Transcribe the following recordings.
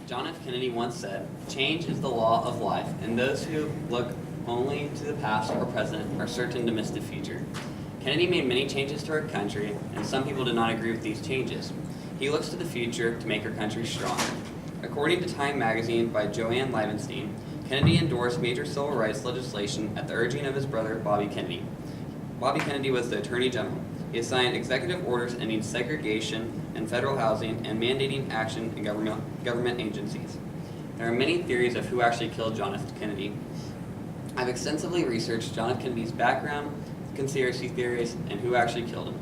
John F. Kennedy once said, "Change is the law of life, and those who look only to the past or present are certain to miss the future." Kennedy made many changes to our country, and some people did not agree with these changes. He looks to the future to make our country stronger. According to Time magazine by Joanne Livenstein, Kennedy endorsed major civil rights legislation at the urging of his brother, Bobby Kennedy. Bobby Kennedy was the Attorney General. He signed executive orders ending segregation in federal housing and mandating action in government agencies. There are many theories of who actually killed John F. Kennedy. I've extensively researched John F. Kennedy's background, conspiracy theories, and who actually killed him.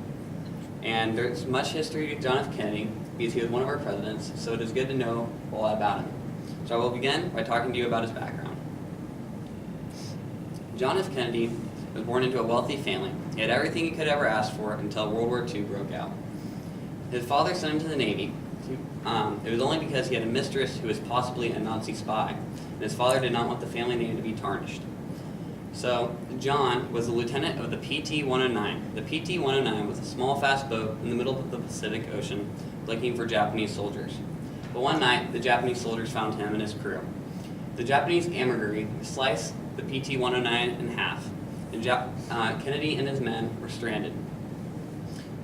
And there's much history to John F. Kennedy because he was one of our presidents, so it is good to know a lot about him. So I will begin by talking to you about his background. John F. Kennedy was born into a wealthy family. He had everything he could ever ask for until World War II broke out. His father sent him to the Navy. It was only because he had a mistress who was possibly a Nazi spy, and his father did not want the family name to be tarnished. So John was a lieutenant of the PT-109. The PT-109 was a small, fast boat in the middle of the Pacific Ocean looking for Japanese soldiers. But one night, the Japanese soldiers found him and his crew. The Japanese ambergris sliced the PT-109 in half, and Kennedy and his men were stranded.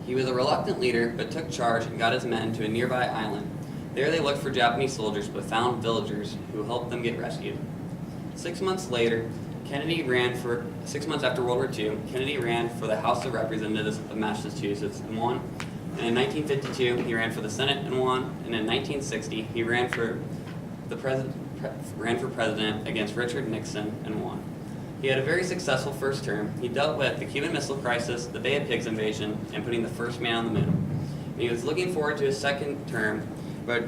He was a reluctant leader, but took charge and got his men to a nearby island. There they looked for Japanese soldiers, but found villagers who helped them get rescued. 6 months after World War II, Kennedy ran for the House of Representatives of Massachusetts and won. And in 1952, he ran for the Senate and won. And in 1960, he ran for president against Richard Nixon and won. He had a very successful first term. He dealt with the Cuban Missile Crisis, the Bay of Pigs invasion, and putting the first man on the moon. And he was looking forward to his second term, but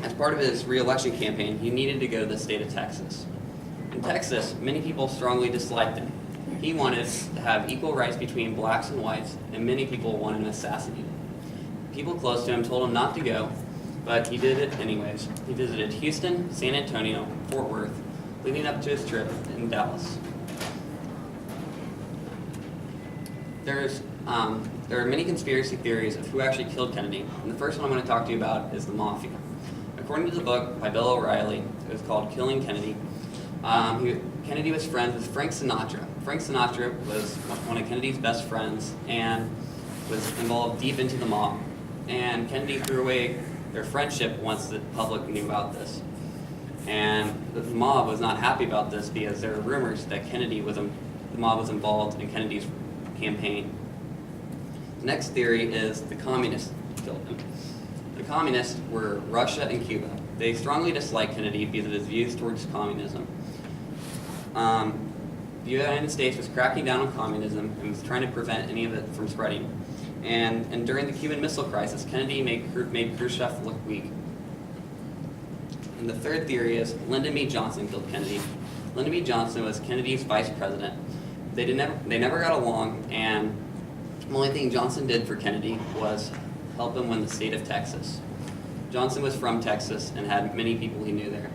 as part of his re-election campaign, he needed to go to the state of Texas. In Texas, many people strongly disliked him. He wanted to have equal rights between blacks and whites, and many people wanted him assassinated. People close to him told him not to go, but he did it anyways. He visited Houston, San Antonio, Fort Worth, leading up to his trip in Dallas. There are many conspiracy theories of who actually killed Kennedy, and the first one I'm going to talk to you about is the Mafia. According to the book by Bill O'Reilly, it was called Killing Kennedy. Kennedy was friends with Frank Sinatra. Frank Sinatra was one of Kennedy's best friends and was involved deep into the mob. And Kennedy threw away their friendship once the public knew about this. And the mob was not happy about this because there were rumors that the mob was involved in Kennedy's campaign. The next theory is the communists killed him. The communists were Russia and Cuba. They strongly disliked Kennedy because of his views towards communism. The United States was cracking down on communism and was trying to prevent any of it from spreading. And during the Cuban Missile Crisis, Kennedy made Khrushchev look weak. And the third theory is Lyndon B. Johnson killed Kennedy. Lyndon B. Johnson was Kennedy's vice president. They never got along, and the only thing Johnson did for Kennedy was help him win the state of Texas. Johnson was from Texas and had many people he knew there.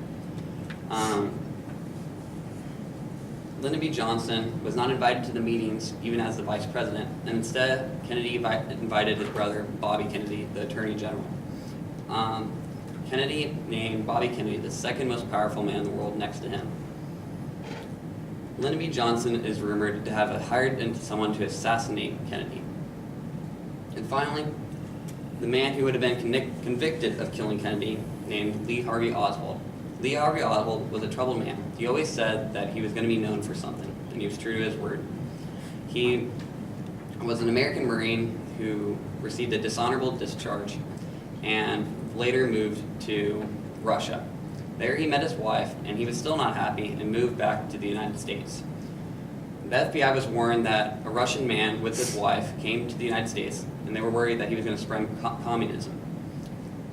Lyndon B. Johnson was not invited to the meetings, even as the vice president, and instead Kennedy invited his brother, Bobby Kennedy, the Attorney General. Kennedy named Bobby Kennedy the second most powerful man in the world next to him. Lyndon B. Johnson is rumored to have hired someone to assassinate Kennedy. And finally, the man who would have been convicted of killing Kennedy, named Lee Harvey Oswald. Lee Harvey Oswald was a troubled man. He always said that he was going to be known for something, and he was true to his word. He was an American Marine who received a dishonorable discharge and later moved to Russia. There he met his wife, and he was still not happy and moved back to the United States. The FBI was warned that a Russian man with his wife came to the United States, and they were worried that he was going to spread communism.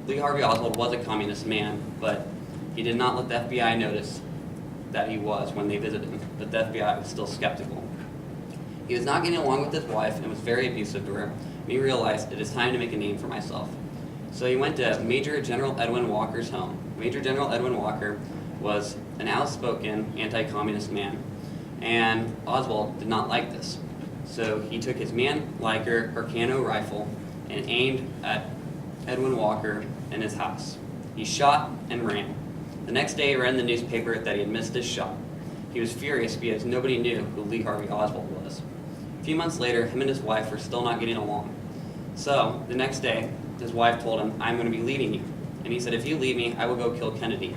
Lee Harvey Oswald was a communist man, but he did not let the FBI notice that he was when they visited him, but the FBI was still skeptical. He was not getting along with his wife and was very abusive to her, and he realized it is time to make a name for myself. So he went to Major General Edwin Walker's home. Major General Edwin Walker was an outspoken anti-communist man, and Oswald did not like this. So he took his Mannlicher Arcano rifle and aimed at Edwin Walker in his house. He shot and ran. The next day, he read in the newspaper that he had missed his shot. He was furious because nobody knew who Lee Harvey Oswald was. A few months later, him and his wife were still not getting along. So, the next day, his wife told him, "I'm going to be leaving you." And he said, "If you leave me, I will go kill Kennedy."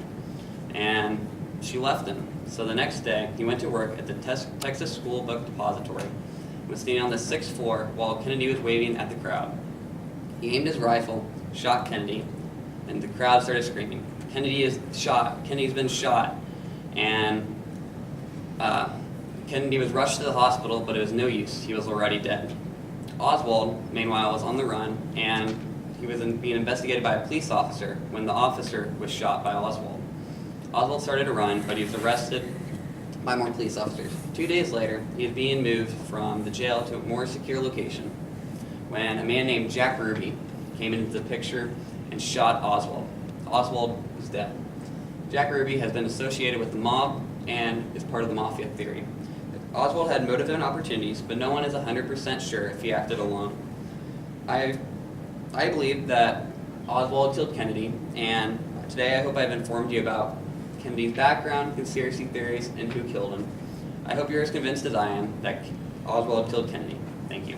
And she left him. So the next day, he went to work at the Texas School Book Depository and was standing on the 6th floor while Kennedy was waving at the crowd. He aimed his rifle, shot Kennedy, and the crowd started screaming, "Kennedy is shot! Kennedy's been shot!" And Kennedy was rushed to the hospital, but it was no use. He was already dead. Oswald, meanwhile, was on the run, and he was being investigated by a police officer when the officer was shot by Oswald. Oswald started to run, but he was arrested by more police officers. 2 days later, he was being moved from the jail to a more secure location when a man named Jack Ruby came into the picture and shot Oswald. Oswald was dead. Jack Ruby has been associated with the mob and is part of the mafia theory. Oswald had motive and opportunities, but no one is 100% sure if he acted alone. I believe that Oswald killed Kennedy, and today I hope I've informed you about Kennedy's background, conspiracy theories, and who killed him. I hope you're as convinced as I am that Oswald killed Kennedy. Thank you.